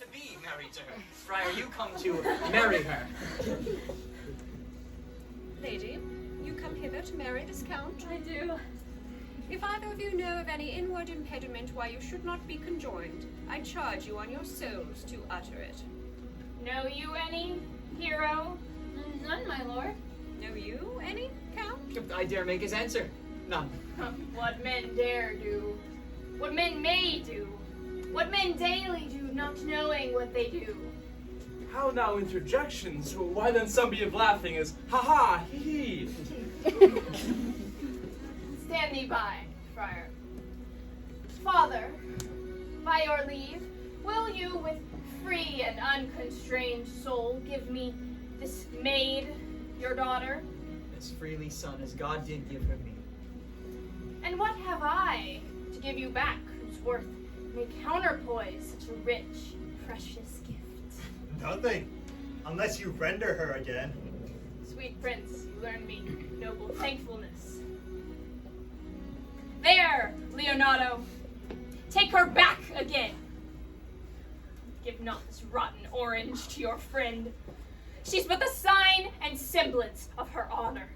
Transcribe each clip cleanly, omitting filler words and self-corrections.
to be married to her. Friar, you come to marry her. Lady, you come hither to marry this count? I do. If either of you know of any inward impediment why you should not be conjoined, I charge you on your souls to utter it. Know you any, hero? None, my lord. Know you any, Count? I dare make his answer. None. What men dare do, what men may do, what men daily do, not knowing what they do. How now interjections? Why then some be of laughing as ha hee. Stand thee by, friar. Father, by your leave, will you with free and unconstrained soul give me this maid, your daughter? As freely, son, as God did give her me. And what have I to give you back whose worth may counterpoise such a rich, precious gift? Nothing, unless you render her again. Sweet prince, you learn me noble thankfulness. There, Leonardo, take her back again. Give not this rotten orange to your friend. She's but the sign and semblance of her honor.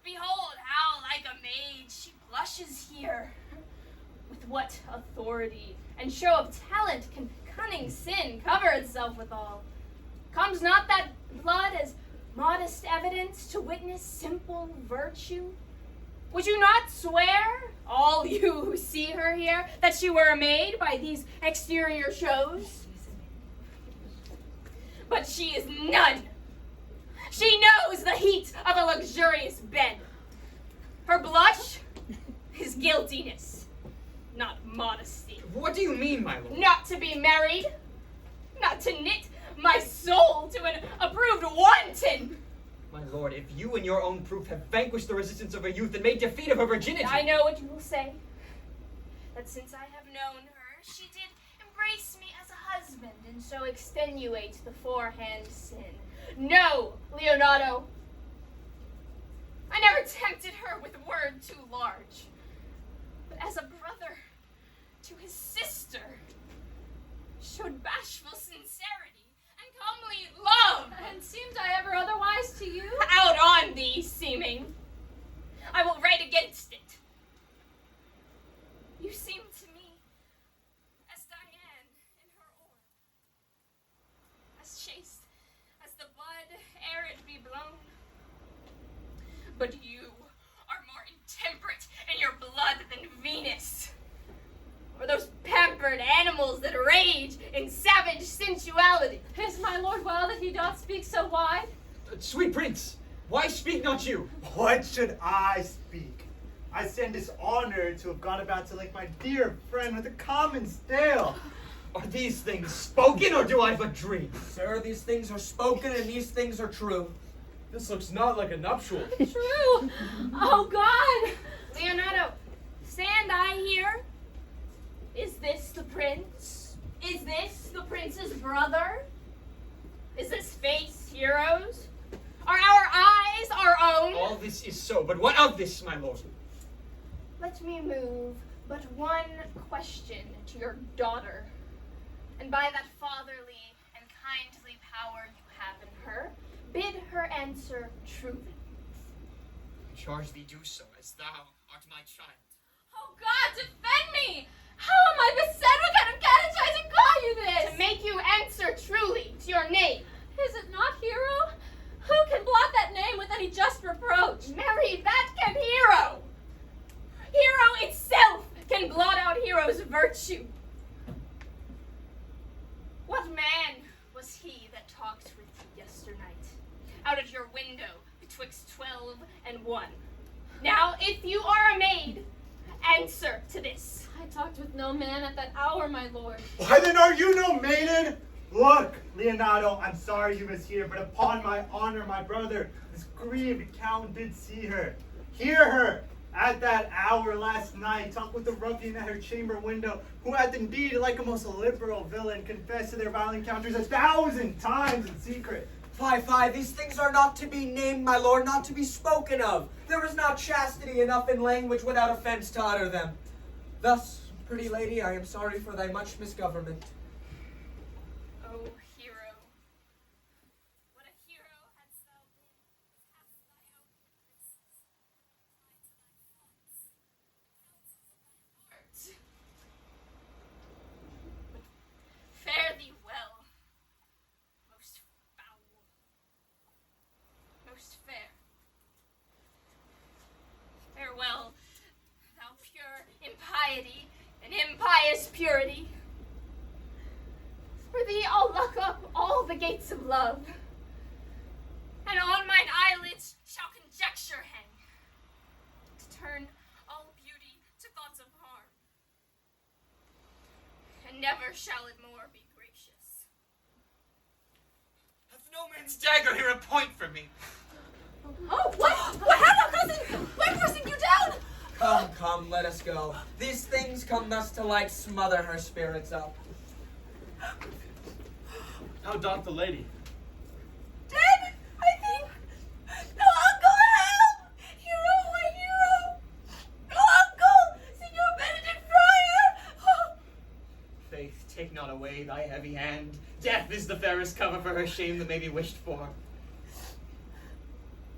Behold how, like a maid, she blushes here. With what authority and show of talent can cunning sin cover itself withal? Comes not that blood as modest evidence to witness simple virtue? Would you not swear, all you who see her here, that she were a maid by these exterior shows? But she is none. She knows the heat of a luxurious bed. Her blush is guiltiness, not modesty. What do you mean, my lord? Not to be married, not to knit my soul to an approved wanton. My lord, if you in your own proof have vanquished the resistance of her youth and made defeat of her virginity. I know what you will say. That since I have known her, she did embrace me as a husband and so extenuate the forehand sin. No, Leonardo. I never tempted her with a word too large, but as a brother to his sister, showed bashful sincerity and comely love. And seemed I ever otherwise to you? Out on thee, seeming. I will write against it. You seem to me as Diane in her orb, as chaste as the bud ere it be blown. But you are more intemperate in your blood than Venus, or those pampered animals that rage in savage sensuality. Is my lord well that he doth speak so wide? Sweet prince, why speak not you? What should I speak? I stand dishonored to have gone about to link my dear friend with a common stale. Are these things spoken, or do I but dream? Sir, these things are spoken and these things are true. This looks not like a nuptial. True. Oh God. Leonardo, stand I here? Is this the prince? Is this the prince's brother? Is this face heroes? Are our eyes our own? All this is so, but what of this, my lord? Let me move but one question to your daughter, and by that fatherly and kindly power you have in her, bid her answer truly. I charge thee do so, as thou art my child. Oh God, defend me! How am I beset? What kind of catechizing call you this? To make you answer truly to your name. Is it not Hero? Who can blot that name with any just reproach? Marry, that can Hero. Hero itself can blot out Hero's virtue. What man was he that talked with you yesternight, out at your window betwixt 12 and 1? Now, if you are a maid, answer to this. I talked with no man at that hour, my lord. Why then are you no maiden? Look, Leonardo, I'm sorry you was here, but upon my honor, my brother, this grieved count did see her, hear her, at that hour last night, talk with the ruffian at her chamber window, who hath indeed, like a most liberal villain, confessed to their violent encounters 1,000 times in secret. Fie, these things are not to be named, my lord, not to be spoken of. There is not chastity enough in language without offense to utter them. Thus, pretty lady, I am sorry for thy much misgovernment. Oh, hero. What a hero hadst thou been, with half thy outward graces, applied to thy thoughts, counsels of thy heart. Fare thee well, most foul, most fair. Farewell, thou pure impiety and impious purity. For thee I'll lock up all the gates of love, and on mine eyelids shall conjecture hang, to turn all beauty to thoughts of harm, and never shall it more be gracious. Hath no man's dagger here a point for me? Oh, what? What hast thou, cousin? Why forcing you down? Come, come, let us go. These things come thus to light, smother her spirits up. How doth the lady? Dead, I think. No, uncle, help! Hero, my hero! No, uncle! Signor Benedict Friar! Oh. Faith, take not away thy heavy hand. Death is the fairest cover for her shame that may be wished for.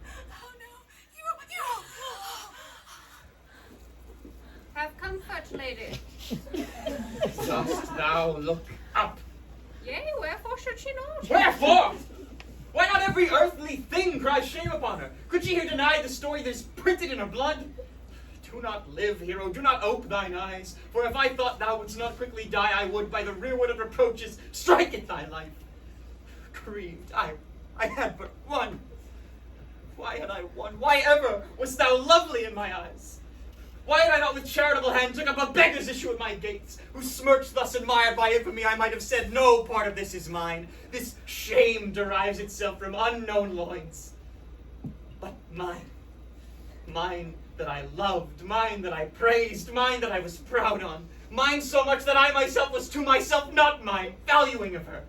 Oh no, hero! Have comfort, lady. Dost thou look up? Yea, wherefore should she not? Wherefore? Why not every earthly thing cries shame upon her? Could she here deny the story that is printed in her blood? Do not live, hero, do not ope thine eyes, for if I thought thou wouldst not quickly die, I would, by the rearward of reproaches, strike at thy life. Grieved, I had but one. Why had I one? Why ever wast thou lovely in my eyes? Why had I not with charitable hand took up a beggar's issue at my gates, who smirched thus admired by infamy, I might have said, no part of this is mine. This shame derives itself from unknown loins. But mine that I loved, mine that I praised, mine that I was proud on, mine so much that I myself was to myself not mine, valuing of her.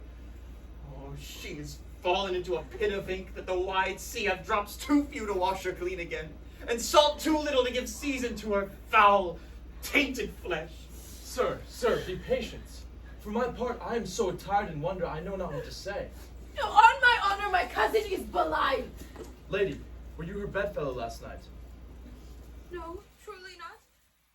Oh, she is fallen into a pit of ink that the wide sea hath drops too few to wash her clean again, and salt too little to give season to her foul, tainted flesh. Sir, be patient. For my part, I am so tired and wonder I know not what to say. No, on my honor, my cousin is belied. Lady, were you her bedfellow last night? No, truly not.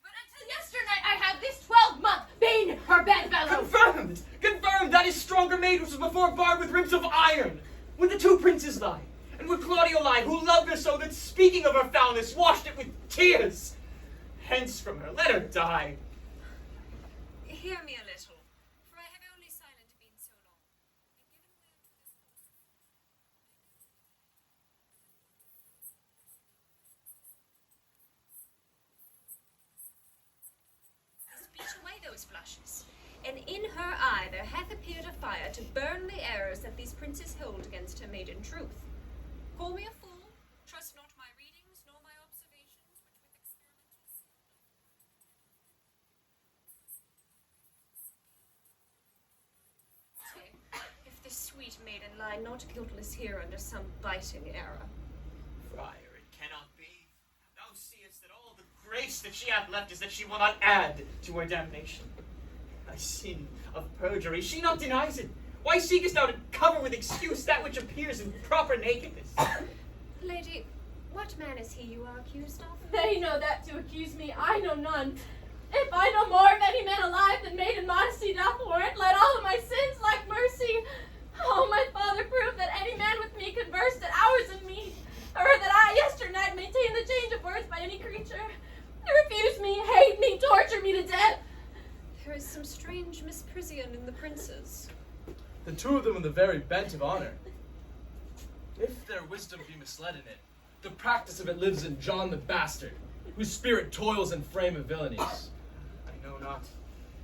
But until yesternight I have this 12-month been her bedfellow. Confirmed! Confirmed! That is stronger made which was before barred with ribs of iron. When the two princes lie, and would Claudio lie, who loved her so that, speaking of her foulness, washed it with tears. Hence from her, let her die. Hear me a little, for I have only silent been so long, and given way unto this course of speech away those blushes, and in her eye there hath appeared a fire to burn the errors that these princes hold against her maiden truth. Call me a fool, trust not my readings, nor my observations, which with experimental skill if this sweet maiden lie not guiltless here under some biting error. Friar, it cannot be. Thou seest that all the grace that she hath left is that she will not add to her damnation. Thy sin of perjury, she not denies it. Why seekest thou to cover with excuse that which appears in proper nakedness? Lady, what man is he you are accused of? They know that to accuse me, I know none. If I know more of any man alive than maiden modesty doth warrant, let all of my sins lack mercy. Oh, my father proved that any man with me conversed at hours of meat, or that I yesternight maintained the change of words by any creature. Refuse me, hate me, torture me to death. There is some strange misprision in the princes. The two of them are the very bent of honor. If their wisdom be misled in it, the practice of it lives in John the Bastard, whose spirit toils in frame of villainies. I know not.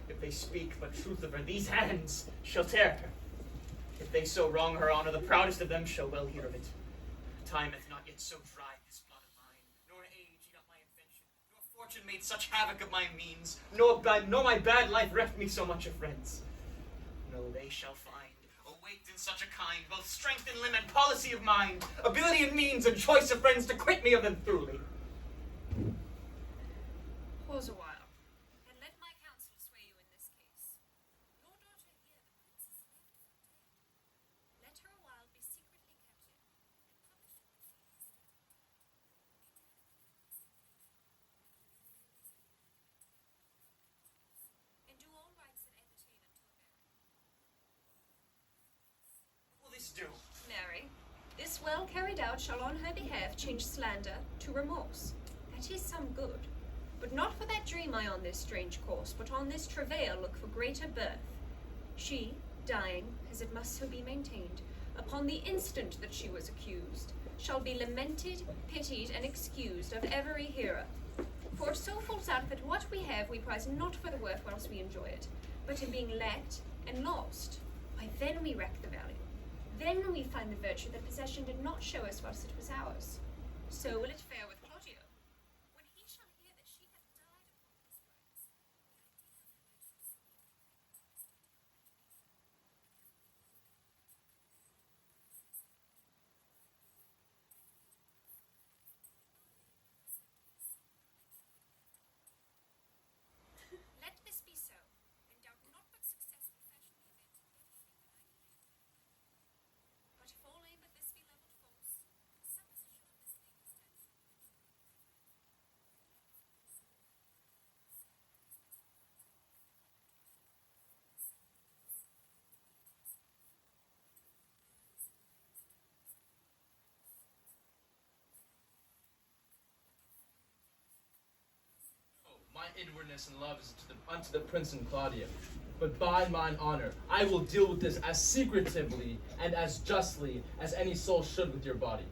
If they speak but truth of her, these hands shall tear her. If they so wrong her honor, the proudest of them shall well hear of it. Time hath not yet so dried this blood of mine, nor age eat up my invention, nor fortune made such havoc of my means, nor my bad life reft me so much of friends. No, they shall find, awaked in such a kind, both strength in limb and policy of mind, ability and means, and choice of friends to quit me of them throughly. Pause a while, and let my counsel sway you in this case. Your daughter here, the princess, left for dead. do. Marry, this well carried out shall on her behalf change slander to remorse. That is some good. But not for that dream I on this strange course, but on this travail look for greater birth. She, dying, as it must so be maintained, upon the instant that she was accused, shall be lamented, pitied, and excused of every hearer. For it so falls out that what we have we prize not for the worth whilst we enjoy it, but in being lacked and lost, why then we reck the value. Then we find the virtue that possession did not show us whilst it was ours. So will it fare with Claudio. When he shall hear that she hath died upon this prize, let this be so, and doubt not but success will fashion the event in better shape than I can make. But if all aim but this be levelled false, the supposition of this lady's death shall quench the My inwardness and love is unto the prince and Claudio. But by mine honor, I will deal with this as secretively and as justly as any soul should with your body.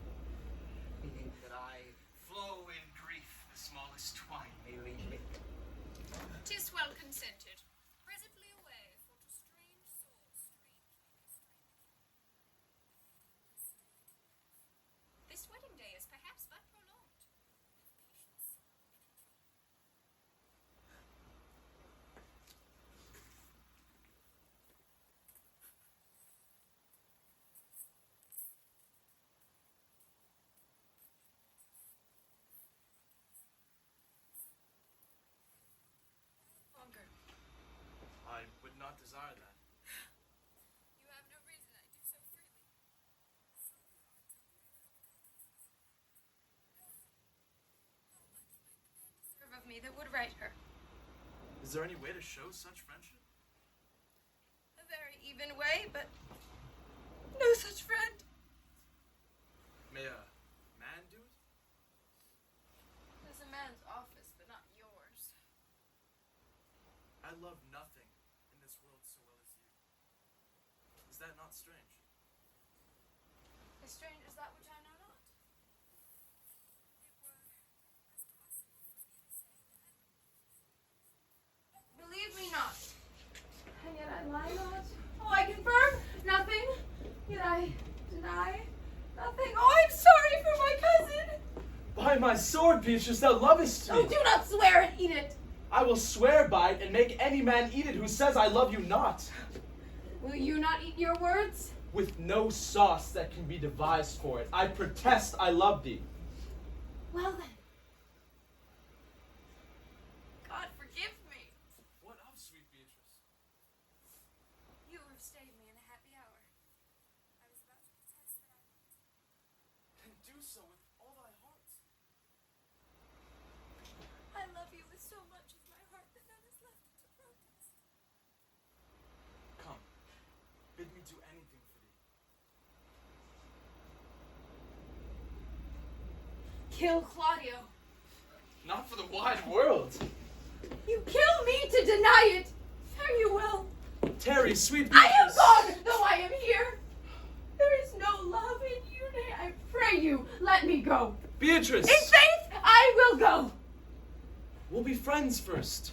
That I flow in grief, the smallest twine may lead me. 'Tis well consented. Presently away, for to strange souls strangely they strain. This wedding day is perhaps but prolonged. Patience. I would not desire that. You have no reason I do so freely. Serve of me that would write her. Is there any way to show such friendship? A very even way, but no such friend. May a man do it? It is a man's office, but not yours. I love nothing in this world so well as you. Is that not strange? As strange as that which I know not. Believe me not. And yet I lie not. Oh, I confirm nothing. Yet I deny nothing. Oh, I'm sorry for my cousin. By my sword, Beatrice, thou lovest me. Oh, do not swear and eat it. I will swear by it and make any man eat it who says I love you not. Will you not eat your words? With no sauce that can be devised for it, I protest I love thee. Well then. God forgive me. What of, sweet Beatrice? You have stayed me in a happy hour. I was about to protest that I loved you. Then do so with all thy heart. I love you with so much of my heart that none is left to protest. Come, bid me do anything for thee. Kill Claudio. Not for the wide world. You kill me to deny it. Fare you well. Tarry, sweet I am Beatrice. gone, though I am here. There is no love in you, nay, I pray you, let me go. Beatrice! In faith, I will go. We'll be friends first.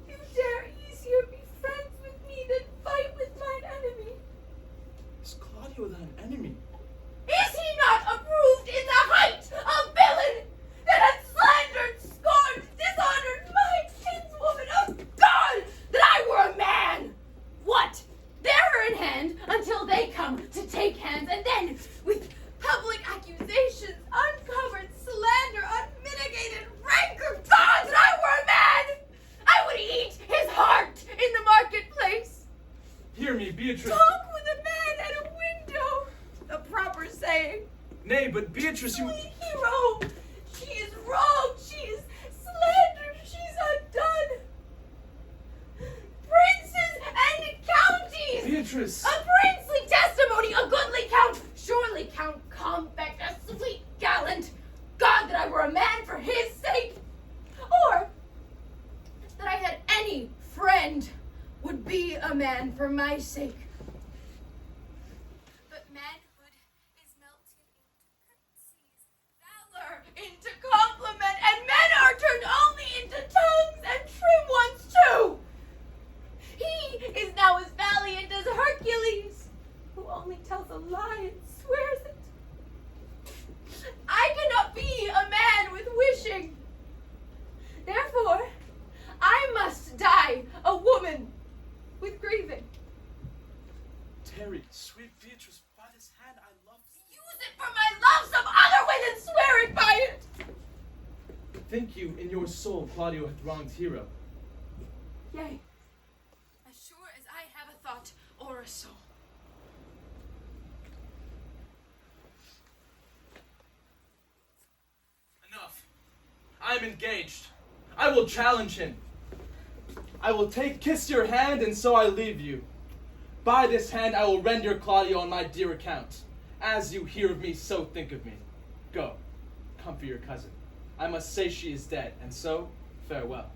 You dare easier be friends with me than fight with mine enemy. Is Claudio thine enemy? Is he not approved in the height of villain that hath slandered, scorned, dishonored my kinswoman? Oh God, that I were a man! What? Bear her in hand until they come to take hands, and then, with public accusations, uncovered slander, unmitigated rancor, God, that I were a man! I would eat his heart in the marketplace! Hear me, Beatrice. Talk with a man at a window! The proper saying. Nay, but Beatrice, you... Sweet hero! She is wronged! She is slandered! She's undone! Princes and counties! Beatrice! A princely testimony, a goodly count, surely Count Combeck, a sweet gallant. God, that I were a man for his sake, or that I had any friend would be a man for my sake. But manhood is melted into curtsies, valor into compliment, and men are turned only into tongues and trim ones too. He is now as valiant as Hercules, who only tells a lie and swears it. I cannot be a man with wishing. Therefore, I must die a woman with grieving. Tarry, sweet Beatrice, by this hand I love thee. Use it for my love some other way than swear it by it. Think you in your soul Claudio hath wronged Hero? Yea, as sure as I have a thought or a soul. Enough. I am engaged. I will challenge him. I will kiss your hand, and so I leave you. By this hand I will render Claudio on my dear account. As you hear of me, so think of me. Go, comfort your cousin. I must say she is dead, and so, farewell.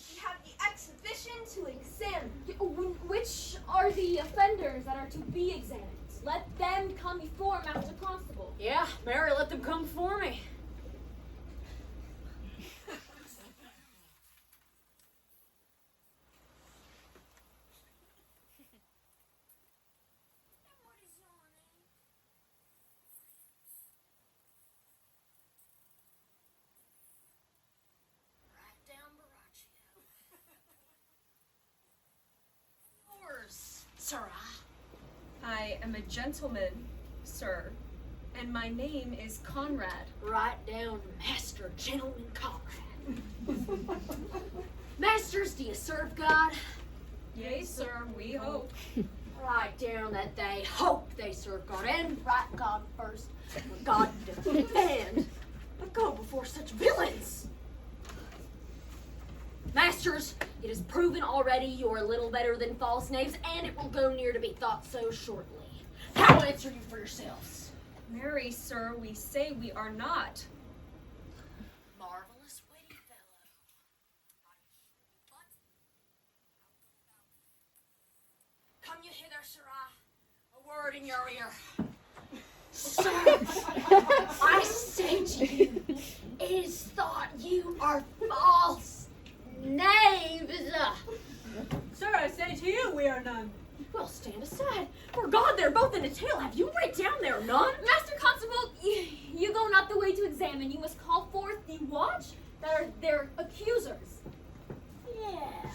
We have the exhibition to examine. Which are the offenders that are to be examined? Let them come before Master Constable. Yeah, Mary, let them come before me. What is your name? Write down Baraccio. Yours, sirrah. I am a gentleman, sir, and my name is Conrad. Write down Master Gentleman Conrad. Masters, do you serve God? Yea, sir, we hope. Write down that they hope they serve God, and write God first. For God to defend, but go before such villains. Masters, it is proven already you're a little better than false knaves, and it will go near to be thought so shortly. How answer you for yourselves? Marry, sir, we say we are not. Marvelous witty fellow. Come you hither, sirrah. A word in your ear. Sir, I say to you, it is thought you are false knaves. Sir, I say to you, we are none. Well, stand aside. For God, they're both in a tale. Have you written down there none? Master Constable, you go not the way to examine. You must call forth the watch that are their accusers. Yeah.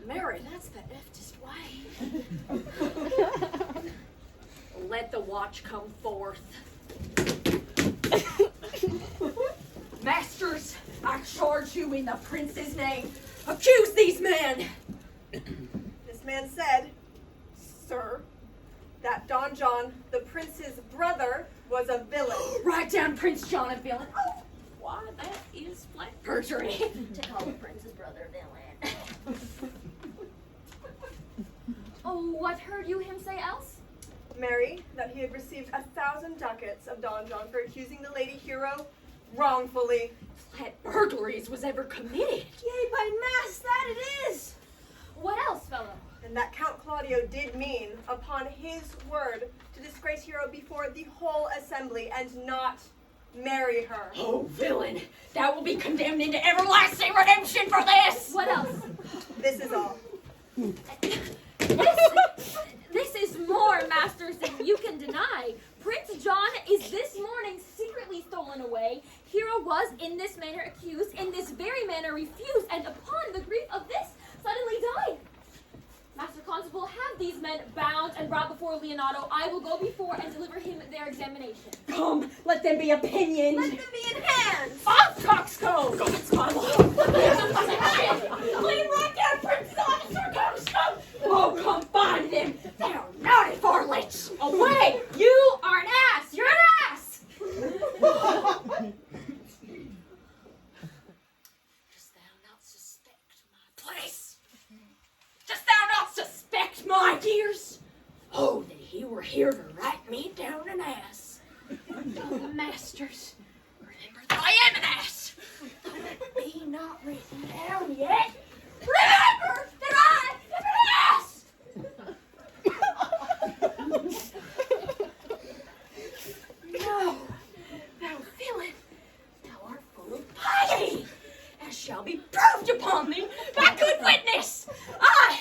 Mary, that's the eftest way. Let the watch come forth. Masters, I charge you in the prince's name. Accuse these men. This man said, sir, that Don John, the prince's brother, was a villain. Write down Prince John a villain. Oh, why, that is flat perjury to call the prince's brother a villain. Oh, what heard you him say else? Mary, that he had received 1,000 ducats of Don John for accusing the lady hero wrongfully. Flat burglaries was ever committed. Yea, by mass, that it is! What else, fellow? And that Count Claudio did mean, upon his word, to disgrace Hero before the whole assembly, and not marry her. Oh, villain! Thou will be condemned into everlasting redemption for this! What else? This is all. This is more, masters, than you can deny. Prince John is this morning secretly stolen away. Hero was in this manner accused, in this very manner refused, and upon the grief of this suddenly died. Master Constable, have these men bound and brought before Leonardo. I will go before and deliver him their examination. Come, let them be opinioned! Let them be in hands. Off, coxcomb! Go get Sparlow! Clean right down, Prince's officer, coxcomb! Oh, come find them! They are naughty varlets! Away! You are an ass! You're an ass! Dost thou not suspect my place? Dost thou not suspect my dears? Oh, that he were here to write me down an ass. Masters, remember that I am an ass. Though it be not written down yet, remember that I am an ass. No, villain, thou art full of piety, as shall be proved upon thee by good witness. I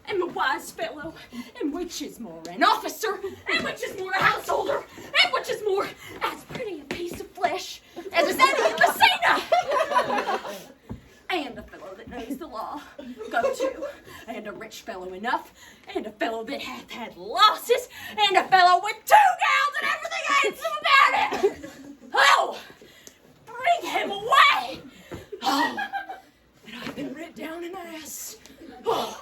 am a wise fellow, and which is more an officer, and which is more a householder, and which is more as pretty a piece of flesh as is any in Messina. And a fellow that knows the law, go to, and a rich fellow enough, and a fellow that hath had losses, and a fellow with 2 gowns and everything handsome about it. Oh, bring him away. Oh, and I've been writ down an ass. Oh.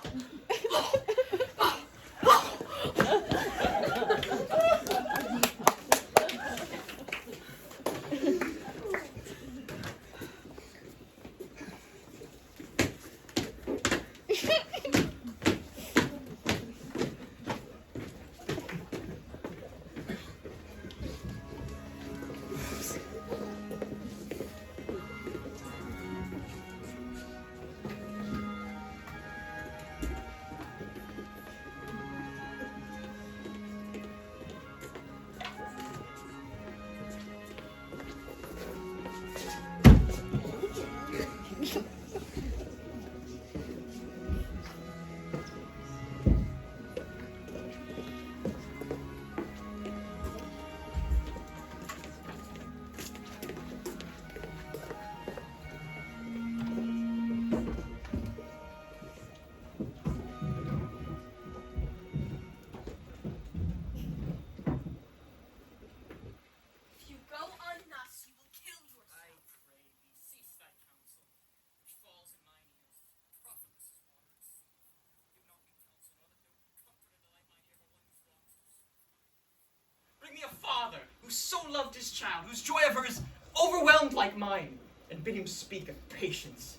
Bring me a father who so loved his child, whose joy of her is overwhelmed like mine, and bid him speak of patience.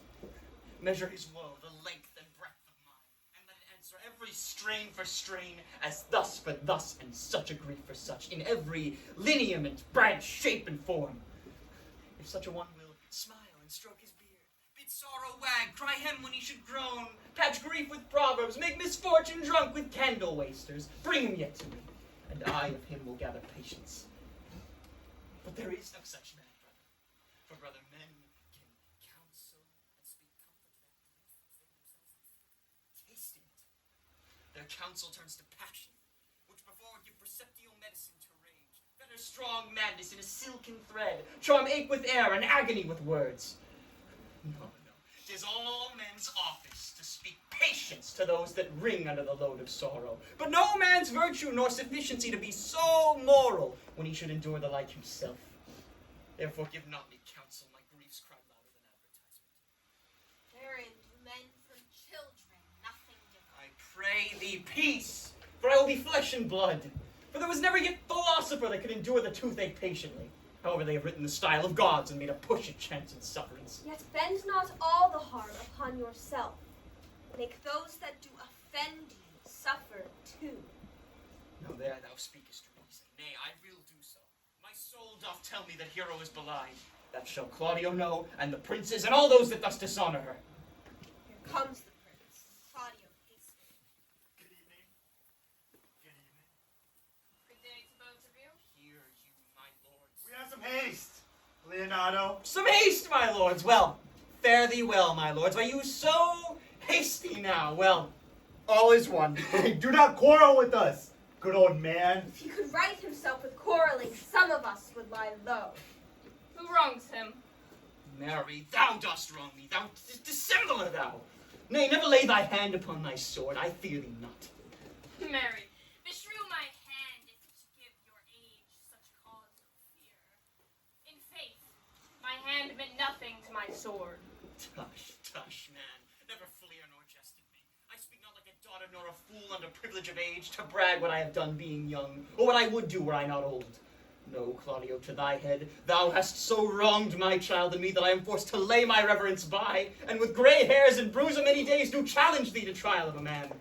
Measure his woe, the length and breadth of mine, and let it answer every strain for strain, as thus for thus, and such a grief for such, in every lineament, branch, shape, and form. If such a one will smile and stroke his beard, bid sorrow wag, cry hem when he should groan, patch grief with proverbs, make misfortune drunk with candle wasters, bring him yet to me, and I of him will gather patience. But there is no such man, brother. For, brother, men can counsel and speak comfort to that grief which they themselves have tasted it. Their counsel turns to passion, which before would give perceptial medicine to rage, fetter strong madness in a silken thread, charm ache with air and agony with words. No, 'tis all men's office to speak patience to those that wring under the load of sorrow, but no man's virtue nor sufficiency to be so moral when he should endure the like himself. Therefore give not me counsel, my griefs cry louder than advertisement. Wherein do men from children nothing different? I pray thee peace, for I will be flesh and blood. For there was never yet philosopher that could endure the toothache patiently. However, they have written the style of gods and made a push at chance and sufferance. Yet bend not all the harm upon yourself. Make those that do offend you suffer too. No, there thou speakest reason. Nay, I will do so. My soul doth tell me that Hero is belied. That shall Claudio know, and the princes, and all those that thus dishonor her. Here comes the prince. Claudio hastens. Good evening. Good evening. Good day to both of you. Hear you, my lords. We have some haste. Leonardo? Some haste, my lords. Well, fare thee well, my lords. Are you so hasty now? Well, all is one. Hey, do not quarrel with us, good old man. If he could right himself with quarreling, some of us would lie low. Who wrongs him? Mary, thou dost wrong me, thou dissembler thou. Nay, never lay thy hand upon thy sword, I fear thee not. Mary, beshrew my hand if to give your age such cause of fear. In faith, my hand meant nothing to my sword. Tush, tush, man, never fleer nor jest at me. I speak not like a daughter nor a fool under privilege of age to brag what I have done being young, or what I would do were I not old. No, Claudio, to thy head, thou hast so wronged my child and me that I am forced to lay my reverence by, and with grey hairs and bruise of many days do challenge thee to trial of a man.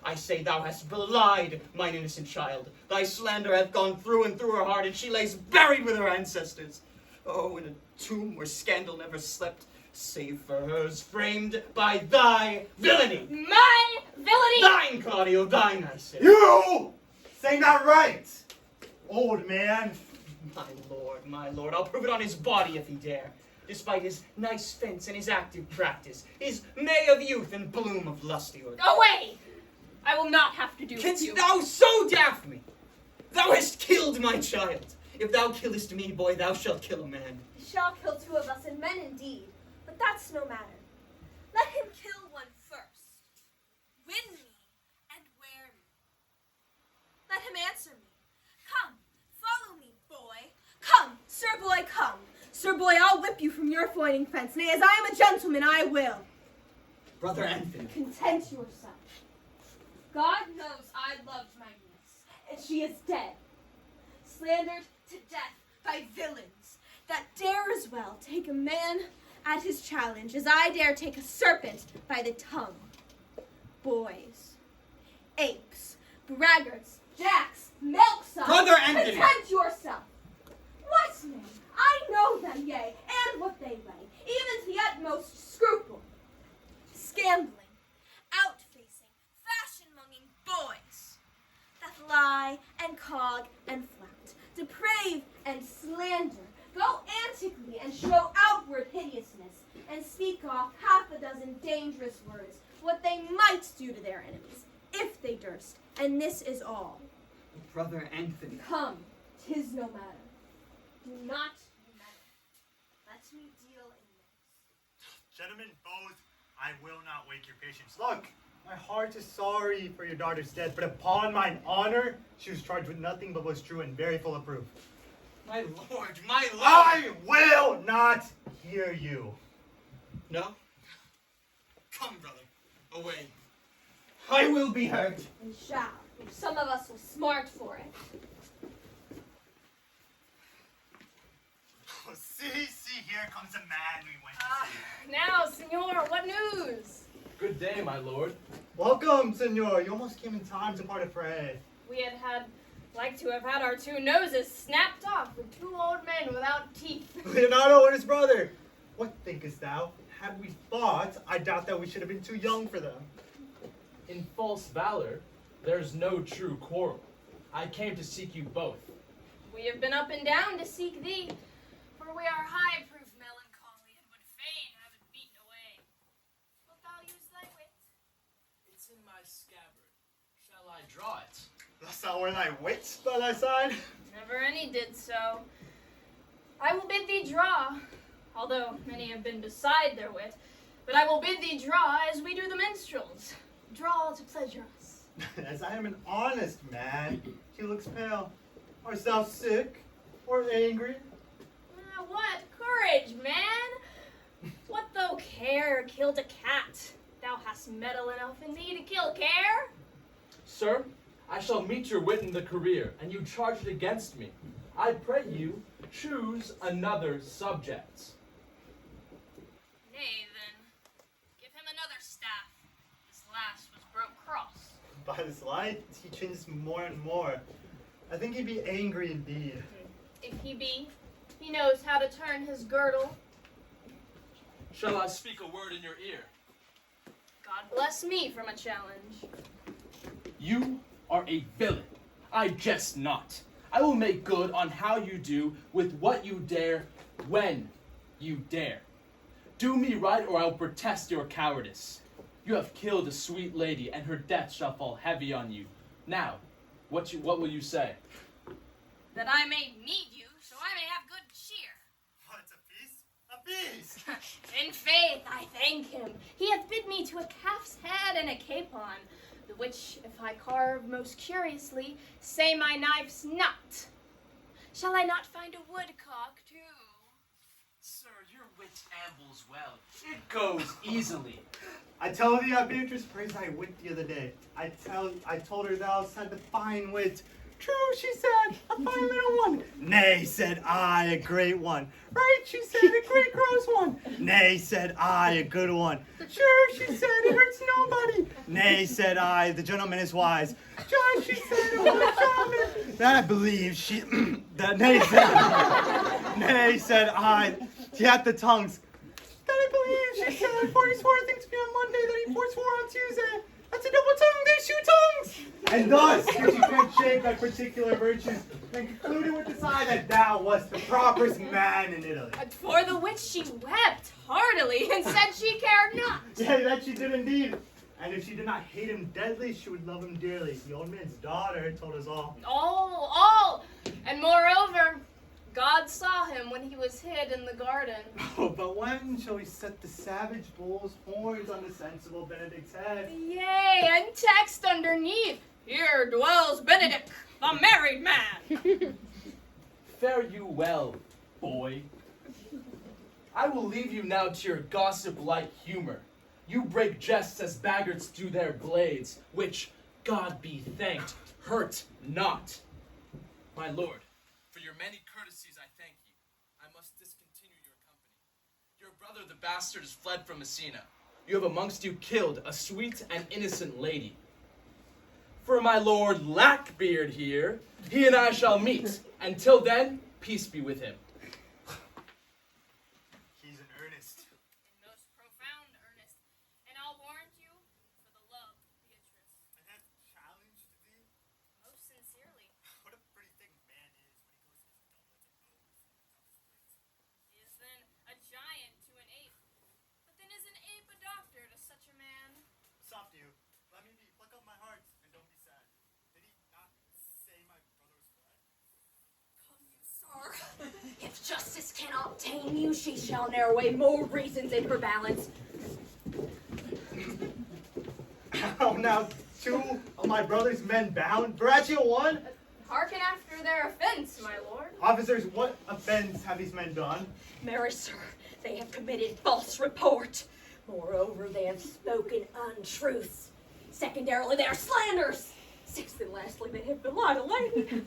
I say thou hast belied mine innocent child. Thy slander hath gone through and through her heart, and she lays buried with her ancestors. Oh, in a tomb where scandal never slept, save for hers framed by thy villainy. My villainy! Thine, Claudio, thine, I say. You say not right, old man. My lord, I'll prove it on his body if he dare. Despite his nice fence and his active practice, his May of youth and bloom of lustihood. Away! I will not have to do with Canst you. thou so daff me? Thou hast killed my child. If thou killest me, boy, thou shalt kill a man. He shall kill two of us, and men indeed, but that's no matter. Let him kill one first. Win me and wear me. Let him answer me. Come, follow me, boy. Come, sir boy, come. Sir boy, I'll whip you from your foining fence. Nay, as I am a gentleman, I will. Brother Anthony. Content yourself. God knows I loved my niece, and she is dead. Slandered to death by villains that dare as well take a man at his challenge as I dare take a serpent by the tongue. Boys, apes, braggarts, jacks, milksops. Brother Anthony! Content yourself. What name? I know them, yea, and what they weigh, even to the utmost scruple. Scandling, outfacing, fashion-monging boys that lie and cog and flout, deprave and slander, go antically and show outward hideousness, and speak off half a dozen dangerous words, what they might do to their enemies, if they durst, and this is all. Brother Anthony. Come, 'tis no matter. Do not be meddling. Let me deal in this. Gentlemen, both, I will not wake your patience. Look, my heart is sorry for your daughter's death, but upon mine honor, she was charged with nothing but was true and very full of proof. My lord, my lord! I will not hear you. No? Come, brother, away. I will be heard. We shall. Some of us will smart for it. Oh, see, here comes a man we went to see. Now, senor, what news? Good day, my lord. Welcome, senor. You almost came in time to part a fray. We had like to have had our two noses snapped off with two old men without teeth. Leonardo and his brother. What thinkest thou? Had we fought, I doubt that we should have been too young for them. In false valor, there's no true quarrel. I came to seek you both. We have been up and down to seek thee, for we are high-proof melancholy and would fain have it beaten away. Wilt thou use thy wit? It's in my scabbard. Shall I draw it? Dost thou wear thy wits by thy side? Never any did so. I will bid thee draw, although many have been beside their wit, but I will bid thee draw as we do the minstrels. Draw to pleasure us. As I am an honest man, he looks pale. Art thou sick or angry? What courage, man! What though care killed a cat? Thou hast mettle enough in thee to kill care? Sir, I shall meet your wit in the career, and you charge it against me. I pray you, choose another subject. Nay, then, give him another staff. This last was broke cross. By this light, he changes more and more. I think he'd be angry indeed. If he be, he knows how to turn his girdle. Shall I speak a word in your ear? God bless me from a challenge. You are a villain. I jest not. I will make good on how you do with what you dare when you dare. Do me right, or I'll protest your cowardice. You have killed a sweet lady, and her death shall fall heavy on you. Now, what will you say? That I may meet you, so I may have good cheer. What's a piece? A piece! In faith, I thank him. He hath bid me to a calf's head and a capon, the which, if I carve most curiously, say my knife's not. Shall I not find a woodcock, too? Sir, your wit ambles well. It goes easily. I tell thee, Beatrice praised thy wit the other day. I told her thou had a fine wit. True, she said, a fine little one. Nay, said I, a great one. Right, she said, a great gross one. Nay, said I, a good one. Sure, she said, it hurts nobody. Nay, said I, the gentleman is wise. John, she said, a good gentleman. That I believe she, nay, said I, he hath the tongues. That I believe, she said, for he swore a thing to me on Monday, that he forswore on Tuesday. That's a double tongue, they shoot tongues! And thus, since you can't shake thy particular virtues, and concluded with the sigh that thou wast the properest man in Italy. And for the which she wept heartily, and said she cared not. Yea, that she did indeed. And if she did not hate him deadly, she would love him dearly. The old man's daughter told us all. All. And moreover, God saw him when he was hid in the garden. Oh, but when shall we set the savage bull's horns on the sensible Benedict's head? Yea, and text underneath, here dwells Benedict, the married man. Fare you well, boy. I will leave you now to your gossip-like humor. You break jests as baggarts do their blades, which, God be thanked, hurt not. My lord, for your many courtesies I thank you. I must discontinue your company. Your brother the bastard is fled from Messina. You have amongst you killed a sweet and innocent lady. For my lord Lackbeard here, he and I shall meet. Until then, peace be with him. He's in earnest. In most profound earnest, and I'll warrant you, for the love, Beatrice. And hath challenged thee? Most sincerely. What a pretty thing man is when he goes to his doublets and bows. He is then a giant to an ape. But then is an ape a doctor to such a man? Soft you. Let me be. Pluck up my heart and don't be sad. Did he not say my brother was fled? Come you, sir. If justice cannot tame you, she shall ne'er weigh more reasons in her balance. Oh, now two of my brother's men bound. Braccio one. Hearken after their offense, my lord. Officers, what offense have these men done? Marry, sir, they have committed false report. Moreover, they have spoken untruths. Secondarily, they are slanders. Sixth and lastly, they have belied a lady.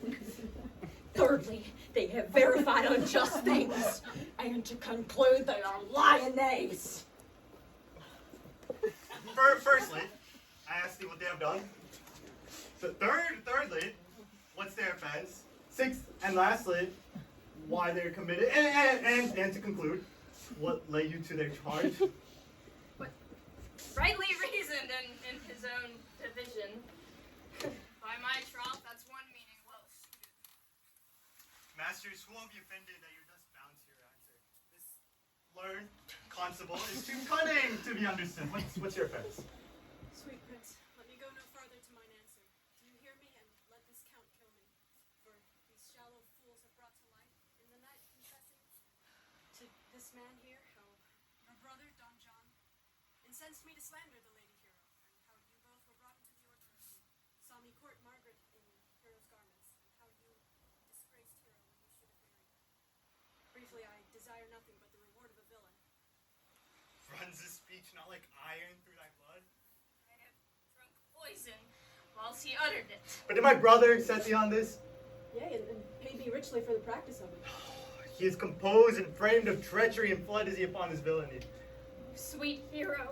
Thirdly, they have verified unjust things. And to conclude, they are lying knaves. Firstly, I asked thee what they have done. So thirdly, what's their offense? Sixth and lastly, why they're committed. And to conclude, what lay you to their charge? Rightly reasoned in his own division. By my troth, that's one meaning well suited. Masters, who won't be offended that you're thus bound to your answer? This learned constable is too cunning to be understood. What's your offense? Sweet prince, let me go no farther to mine answer. Do you hear me? And let this count kill me. For these shallow fools have brought to light in the night confessing to this man here how your brother, Don John, incensed me to slander the lady hero, and how you both were brought into the orchard and saw me court Margaret in hero's garments, and how you disgraced hero when you should have married. Briefly, I desire nothing but the reward of a villain. Runs this speech not like iron through thy blood? I have drunk poison whilst he uttered it. But did my brother set thee on this? Yea, and pay me richly for the practice of it. He is composed and framed of treachery, and flood is he upon his villainy. Sweet hero,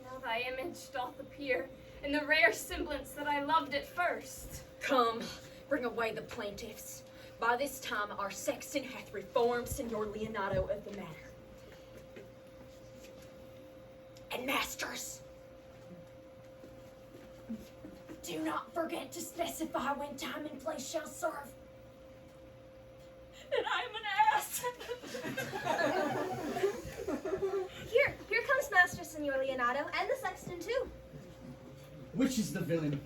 now thy image doth appear in the rare semblance that I loved at first. Come, bring away the plaintiffs. By this time, our sexton hath reformed Signor Leonardo of the matter. And masters, do not forget to specify when time and place shall serve. That I am an ass! Here comes Master Signor Leonardo, and the sexton too. Which is the villain?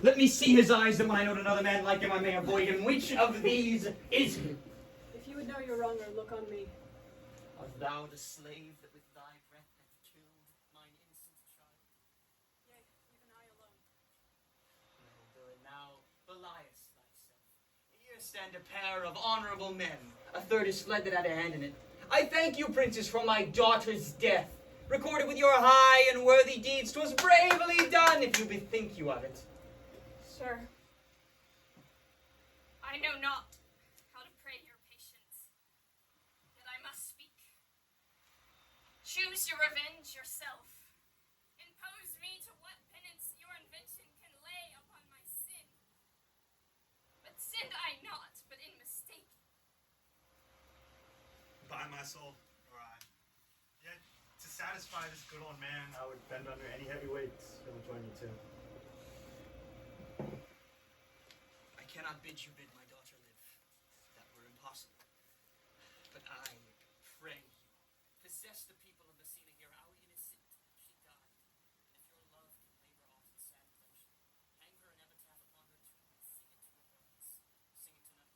Let me see his eyes, and when I note another man like him, I may avoid him. Which of these is he? If you would know your wronger, look on me. Art thou the slave that with thy breath hath killed mine innocent child? Yea, even I alone. No, villain, now beliest thyself. Here stand a pair of honorable men. A third is fled that had a hand in it. I thank you, princes, for my daughter's death. Recorded with your high and worthy deeds, 'twas bravely done, if you bethink you of it. Sir, I know not how to pray your patience, yet I must speak. Choose your revenge yourself. Impose me to what penance your invention can lay upon my sin. But sinned I not, but in mistake. By my soul, or I. Yet, to satisfy this good old man, I would bend under any heavy weights that would join me too. I cannot bid you bid my daughter live. That were impossible. But I pray you, possess the people of Messina here how innocent she died. And if your love can labor aught in sad pleasure, hang her an epitaph upon her tomb and sing it to her bones. Sing it tonight.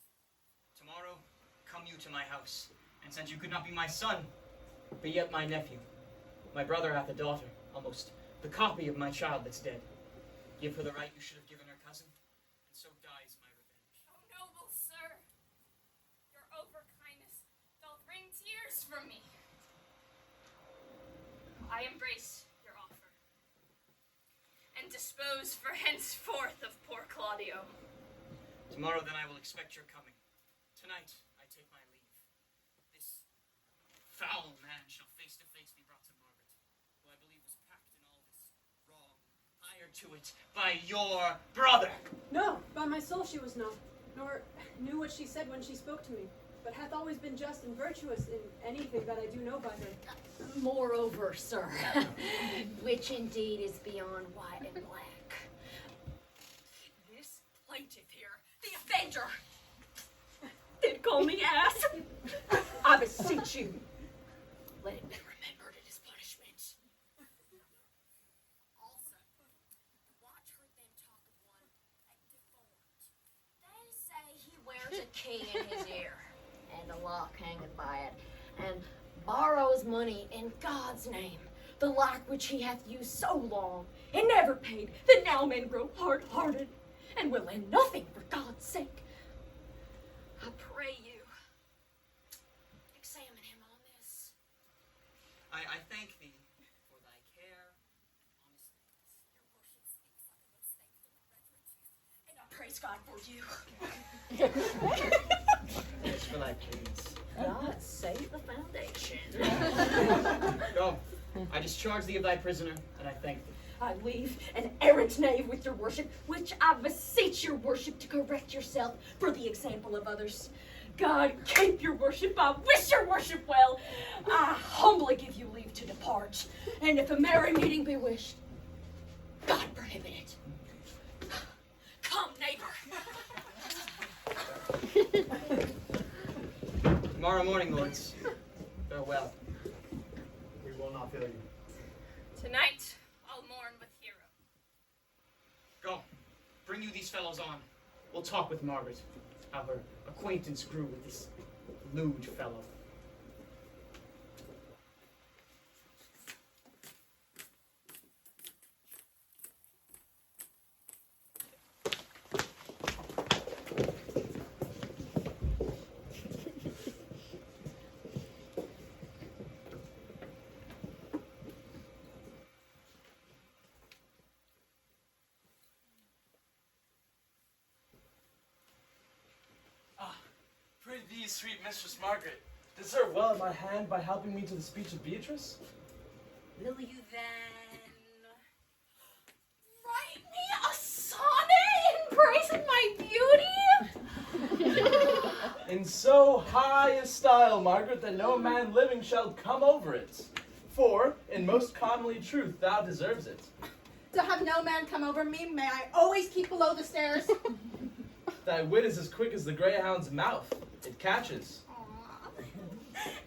Tomorrow, come you to my house, and since you could not be my son, be yet my nephew. My brother hath a daughter, almost the copy of my child that's dead. Give her the right you should have given her cousin, and so dies my revenge. Oh, noble sir, your overkindness doth wring tears from me. I embrace your offer, and dispose for henceforth of poor Claudio. Tomorrow then I will expect your coming. Tonight I take my leave. This foul man shall face to face be brought to Margaret, who I believe was packed in all this wrong, hired to it by your brother. No, by my soul she was not, nor knew what she said when she spoke to me, but hath always been just and virtuous in anything that I do know by her. Moreover, sir, which indeed is beyond white and black. This plaintiff here, the offender, did call me ass. I beseech you, let it be remembered in his punishment. Also, watch heard them talk of one at deformed. They say he Wears a key in his ear, and a lock hangeth by it, and borrows money in God's name, the like which he hath used so long, and never paid, that now men grow hard-hearted, and will lend nothing for God's sake. I pray you, examine him on this. I thank thee for thy care and honesty. And I praise God for you. Thanks for thy pains. God save the foundation. Go. I discharge thee of thy prisoner, and I thank thee. I leave an errant knave with your worship, which I beseech your worship to correct yourself for the example of others. God keep your worship. I wish your worship well. I humbly give you leave to depart. And if a merry meeting be wished, God prohibit it. Come, neighbor. Tomorrow morning, lords. Farewell. We will not fail you. Tonight, I'll mourn with Hero. Go. Bring you these fellows on. We'll talk with Margaret. How her acquaintance grew with this lewd fellow. Pray thee, sweet Mistress Margaret, deserve well at my hand by helping me to the speech of Beatrice? Will you then Write me a sonnet in praise of my beauty? In so high a style, Margaret, that no man living shall come over it. For, in most comely truth, thou deserves it. To have no man come over me, may I always keep below the stairs? Thy wit is as quick as the greyhound's mouth. It catches.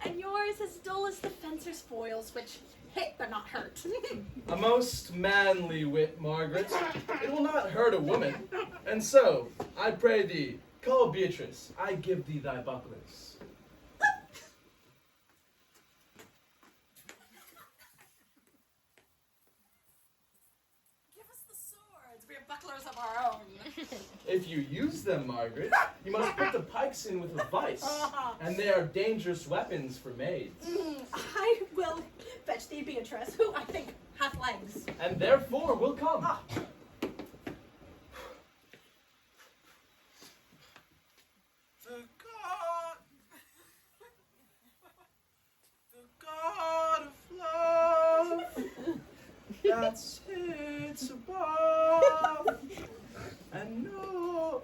And yours as dull as the fencer's foils, which hit but not hurt. A most manly wit, Margaret. It will not hurt a woman. And so, I pray thee, call Beatrice. I give thee thy bucklers. Give us the swords. We have bucklers of our own. If you use them, Margaret, you must put the pikes in with a vice, and they are dangerous weapons for maids. I will fetch thee Beatrice, who I think hath legs. And therefore will come. The God of love that sits above and knows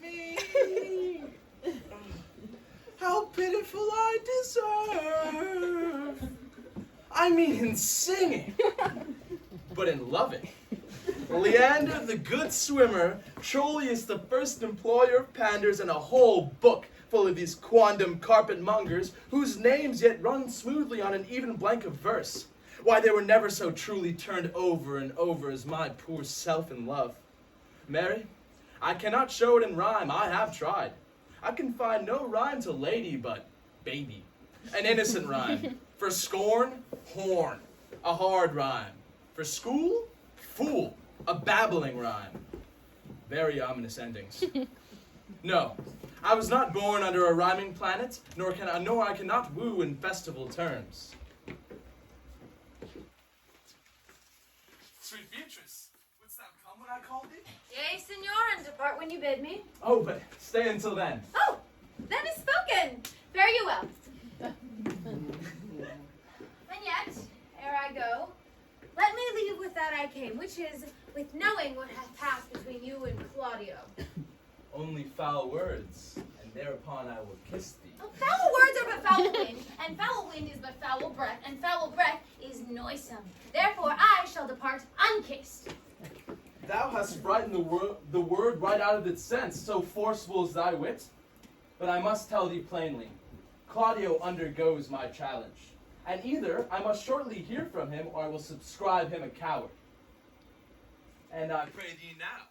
me. How pitiful I deserve. I mean in singing, but in loving. Leander, the good swimmer, Troilus, the first employer of panders, and a whole book full of these quondam carpet mongers, whose names yet run smoothly on an even blank of verse. Why, they were never so truly turned over and over as my poor self in love. Mary, I cannot show it in rhyme, I have tried. I can find no rhyme to lady but baby. An innocent rhyme. For scorn, horn. A hard rhyme. For school, fool. A babbling rhyme. Very ominous endings. No, I was not born under a rhyming planet, nor I cannot woo in festival terms. Sweet Beatrice, wouldst thou come when I called thee? Yea, senor, and depart when you bid me. Oh, but stay until then. Oh, that is spoken. Fare you well. And yet, ere I go, let me leave with that I came, which is with knowing what hath passed between you and Claudio. Only foul words, and thereupon I will kiss thee. Oh, foul words are but foul wind, and foul wind is but foul breath, and foul breath is noisome. Therefore I shall depart unkissed. Thou hast frightened the word right out of its sense, so forceful is thy wit. But I must tell thee plainly, Claudio undergoes my challenge, and either I must shortly hear from him, or I will subscribe him a coward. And I pray thee now,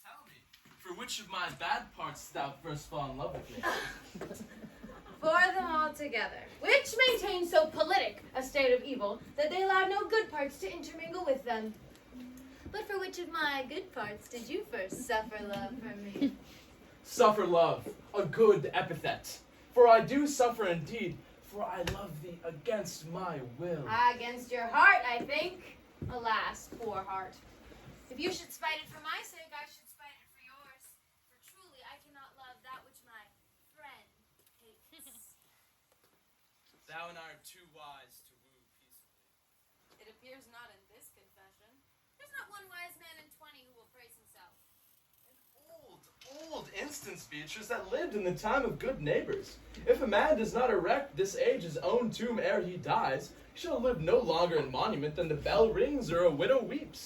tell me, for which of my bad parts didst thou first fall in love with me? For them all together, which maintain so politic a state of evil, that they allow no good parts to intermingle with them. But for which of my good parts did you first suffer love from me? Suffer love, a good epithet. For I do suffer indeed, for I love thee against my will. Against your heart, I think. Alas, poor heart. If you should spite it for my sake, I should spite it for yours. For truly I cannot love that which my friend hates. Thou and I are too wise to woo peaceably. It appears not in this confession. There's not one wise man in 20 who will praise himself. Old instance, Beatrice, that lived in the time of good neighbors. If a man does not erect this age his own tomb ere he dies, he shall live no longer in monument than the bell rings or a widow weeps.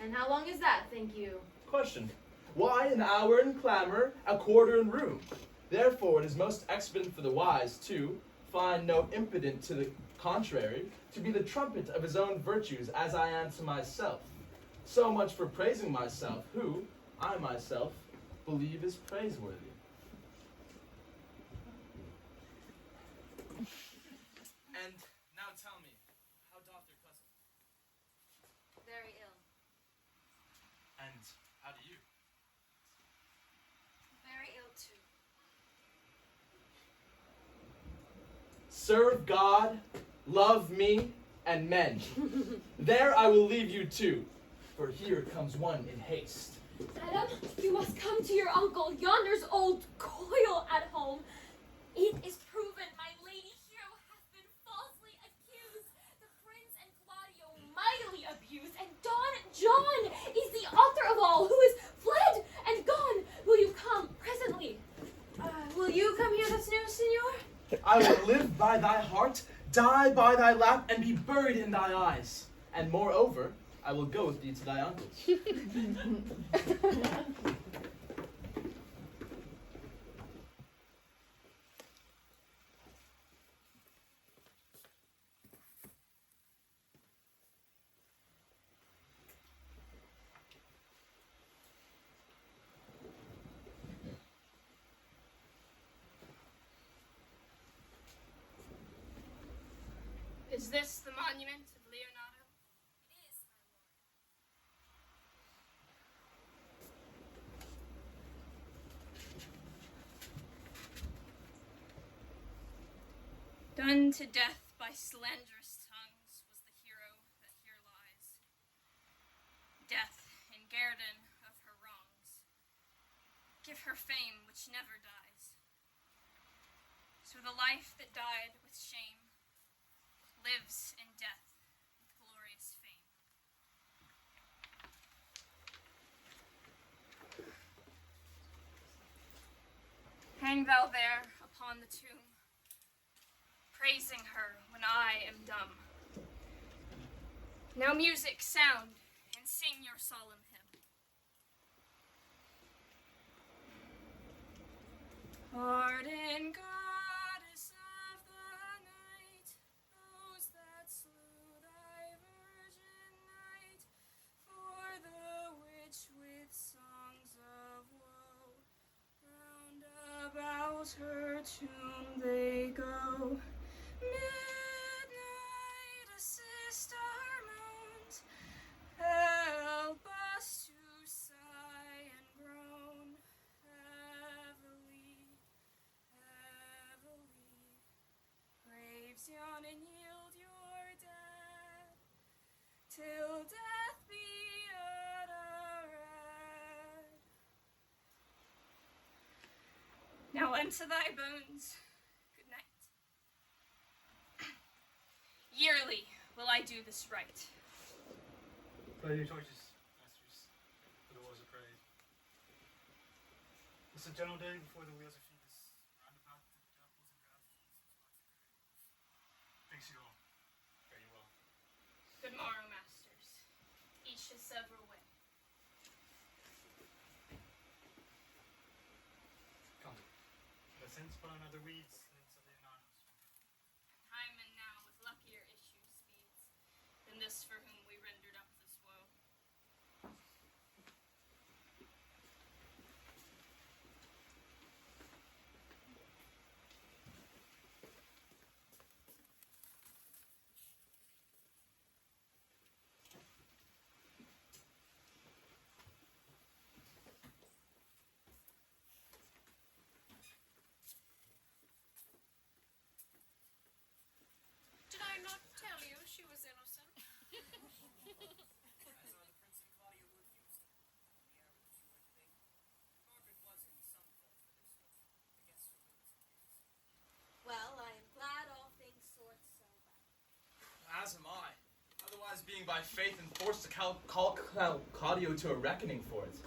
And how long is that, think you? Question. Why an hour in clamor, a quarter in room? Therefore it is most expedient for the wise to find no impediment to the contrary, to be the trumpet of his own virtues, as I am to myself. So much for praising myself, who, I myself, believe is praiseworthy. And now tell me, how doth your cousin? Very ill. And how do you? Very ill too. Serve God, love me, and men. There I will leave you too, for here comes one in haste. Madam, you must come to your uncle. Yonder's old coil at home. It is proven my lady hero hath been falsely accused. The prince and Claudio mightily abused, and Don John is the author of all, who is fled and gone. Will you come presently? Will you come hear this news, senor? I will live by thy heart, die by thy lap, and be buried in thy eyes. And moreover, I will go with thee to thy uncle's. Is this the monument of Leonardo? It is, my lord. Done to death by slanderous tongues was the hero that here lies. Death in guerdon of her wrongs. Give her fame which never dies. So the life that died with shame lives in death with glorious fame. Hang thou there upon the tomb, praising her when I am dumb. Now music, sound, and sing your solemn hymn. Pardon, goddess of the night, those that slew thy virgin night, for the which with songs of woe round about her tomb they go. Midnight, assist our moans, help us to sigh and groan heavily, heavily. Graves yawn and yield your dead, till death be uttered. Now unto thy bones, good night. Yearly will I do this right. Blow your torches, masters, for the wars are prayed. It's a gentle day before the wheels of Phoebus round about the apples and drowses. Thanks you all. Fare you well. Good morrow, masters. Each his several way. Come. But since put on other weeds than some Leonados. Time and now with luckier issue speeds than this for whom we rendered up this woe. Did I not tell you she was innocent? As are the Prince and Claudia who accused her. The error that you were debating. Margaret was in some fault for this, but against her will as it is. Well, I am glad all things sort so well. As am I. Otherwise, being by faith and forced to call Claudio to a reckoning for it.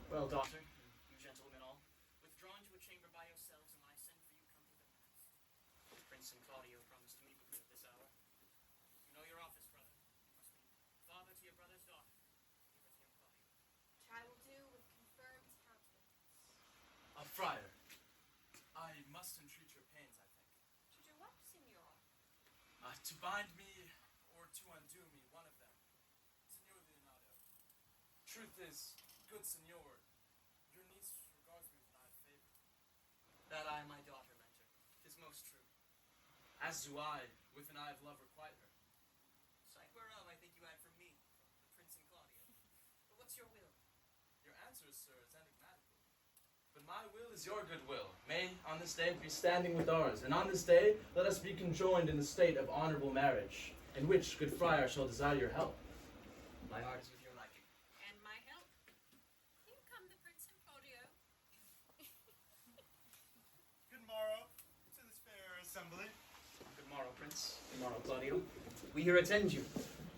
Well, daughter, you gentlemen all, withdrawn to a chamber by yourselves, and I send for you come to the mass. Prince and Claudio promised to meet with me at this hour. You know your office, brother. You must be father to your brother's daughter. Give her to young Claudio. Which I will do with confirmed countenance. Friar, I must entreat your pains, I think. To do what, signor? To bind me or to undo me, one of them. Signor Leonardo. Truth is, good signor, your niece regards me with an eye of favor. That I, my daughter, mentor, 'tis most true. As do I, with an eye of love requite her. Sight whereof I think you had from me, from the Prince and Claudia. But what's your will? Your answer, sir, is enigmatical. But my will is your good will. May, on this day, be standing with ours, and on this day, let us be conjoined in the state of honorable marriage, in which good friar shall desire your help. My heart is with your liking. And my help. Here come the Prince and Claudio. Good morrow to this fair assembly. Good morrow, Prince. Good morrow, Claudio. We here attend you.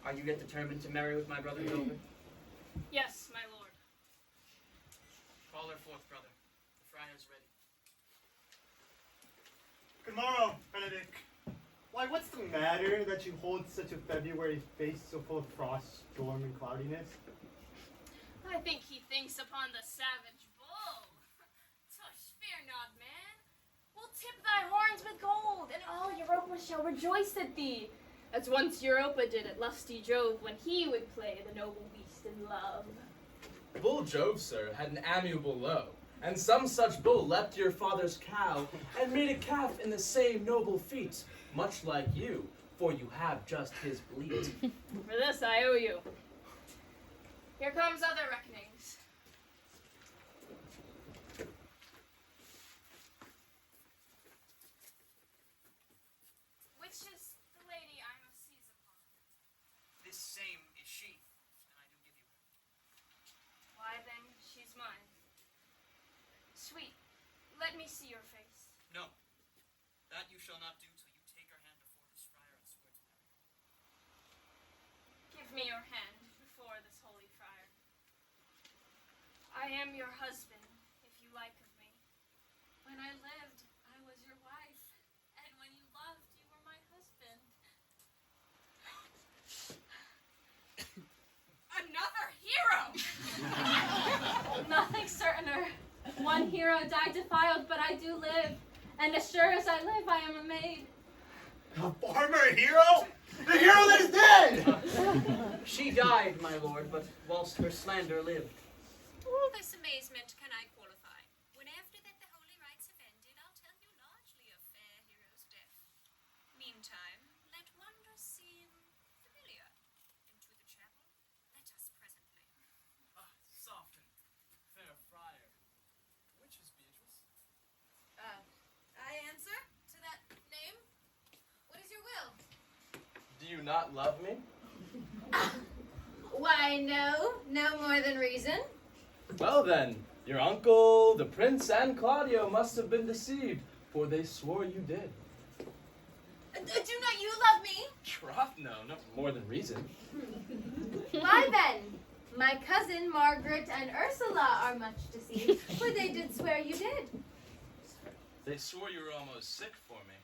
Are you yet determined to marry with my brother Dover? Yes, my lord. Call her forth, brother. The friar's ready. Good morrow, Benedict. Why, what's the matter that you hold such a February face so full of frost, storm, and cloudiness? I think he thinks upon the savage bull. Tush, fear not, man. We'll tip thy horns with gold, and all Europa shall rejoice at thee, as once Europa did at lusty Jove when he would play the noble beast in love. Bull Jove, sir, had an amiable low, and some such bull leapt your father's cow, and made a calf in the same noble feat, much like you, for you have just his bleat. For this I owe you. Here comes other reckonings. Which is the lady I must seize upon? This same is she, and I do give you her. Why then, she's mine. Sweet, let me see your face. No, that you shall not do till you take her hand before this friar and swear to marry her. Give me your hand before this holy friar. I am your husband, if you like of me. When I lived, I was your wife. And when you loved, you were my husband. Another hero! Nothing certainer. One hero died defiled, but I do live. And as sure as I live, I am a maid. A former hero? The hero that is dead! She died, my lord, but whilst her slander lived. All this amazement can I qualify, when after that the holy rites have ended, I'll tell you largely of fair hero's death. Meantime, let wonders seem familiar. Into the chapel, let us presently. Soften, fair friar. Which is Beatrice? I answer to that name. What is your will? Do you not love me? Why, no more than reason. Well then, your uncle, the prince, and Claudio must have been deceived, for they swore you did. Do not you love me? Troth, no, not more than reason. Why then, my cousin Margaret and Ursula are much deceived, for they did swear you did. They swore you were almost sick for me.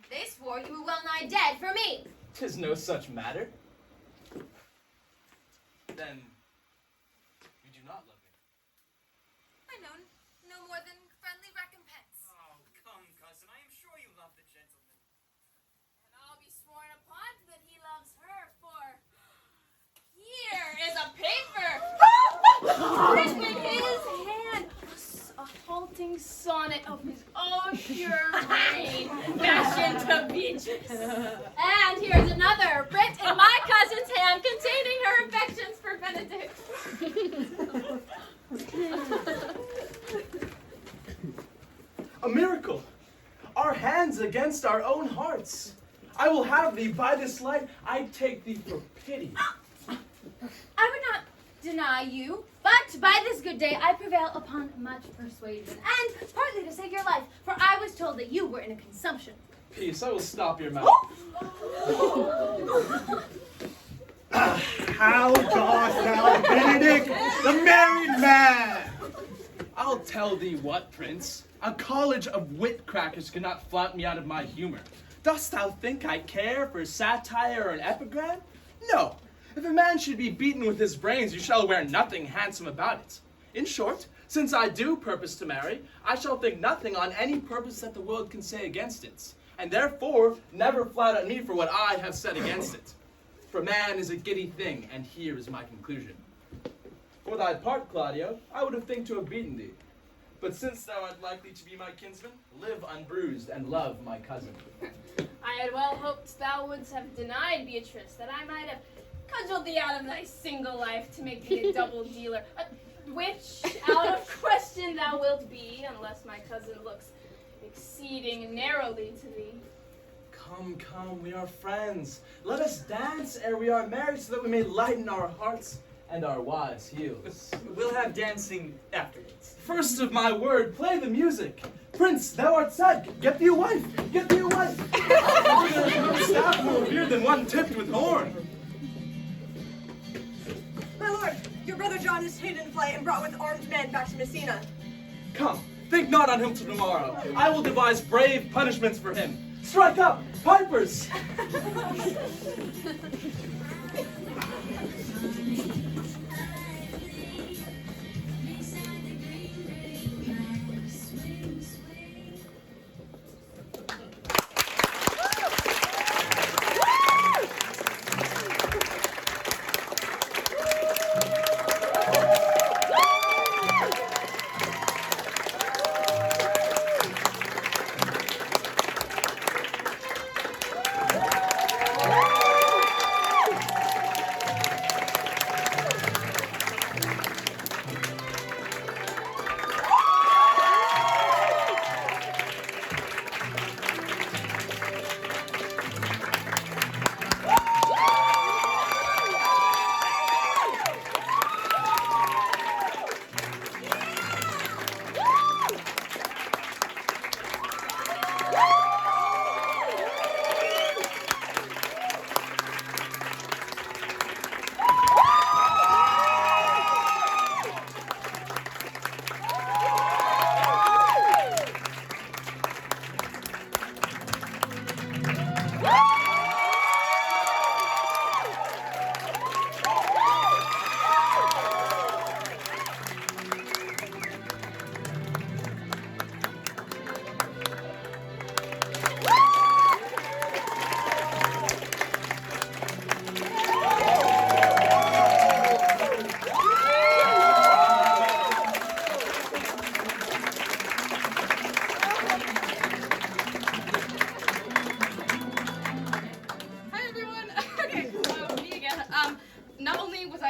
They swore you were well nigh dead for me. 'Tis no such matter. Then, you do not love me. I know no more than friendly recompense. Oh, come, cousin, I am sure you love the gentleman. And I'll be sworn upon that he loves her, for here is a paper written in his hand. A halting sonnet of his own pure brain, fashioned to Beatrice. And here's another, writ in my cousin's hand, containing her affections for Benedict. A miracle! Our hands against our own hearts. I will have thee by this light. I take thee for pity. I would not deny you, but by this good day I prevail upon much persuasion, and partly to save your life, for I was told that you were in a consumption. Peace, I will stop your mouth. How dost thou, Benedict, the married man? I'll tell thee what, Prince. A college of wit crackers cannot flout me out of my humor. Dost thou think I care for satire or an epigram? No. If a man should be beaten with his brains, you shall wear nothing handsome about it. In short, since I do purpose to marry, I shall think nothing on any purpose that the world can say against it, and therefore never flout at me for what I have said against it. For man is a giddy thing, and here is my conclusion. For thy part, Claudio, I would have think to have beaten thee. But since thou art likely to be my kinsman, live unbruised and love my cousin. I had well hoped thou wouldst have denied Beatrice, that I might have cudgeled thee out of thy single life to make thee a double dealer, which out of question thou wilt be, unless my cousin looks exceeding narrowly to thee. Come, come, we are friends. Let us dance ere we are married, so that we may lighten our hearts and our wives' heels. We'll have dancing afterwards. First of my word, play the music. Prince, thou art said, get thee a wife, get thee a wife. Staff more weird than one tipped with horn. My lord, your brother John is hidden in flight and brought with armed men back to Messina. Come, think not on him till tomorrow. I will devise brave punishments for him. Strike up, pipers!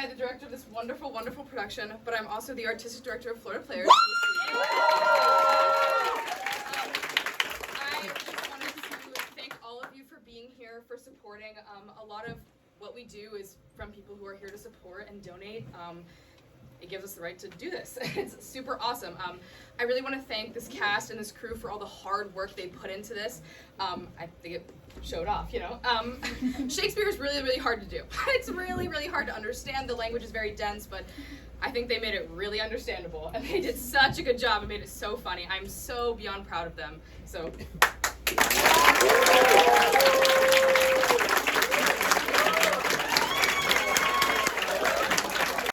Ty, the director of this wonderful, wonderful production, but I'm also the artistic director of Florida Players. I just wanted to thank all of you for being here, for supporting. A lot of what we do is from people who are here to support and donate. It gives us the right to do this. It's super awesome. I really want to thank this cast and this crew for all the hard work they put into this. I think it showed off, you know. Shakespeare is really, really hard to do. It's really, really hard to understand. The language is very dense, but I think they made it really understandable. And they did such a good job and made it so funny. I'm so beyond proud of them. So.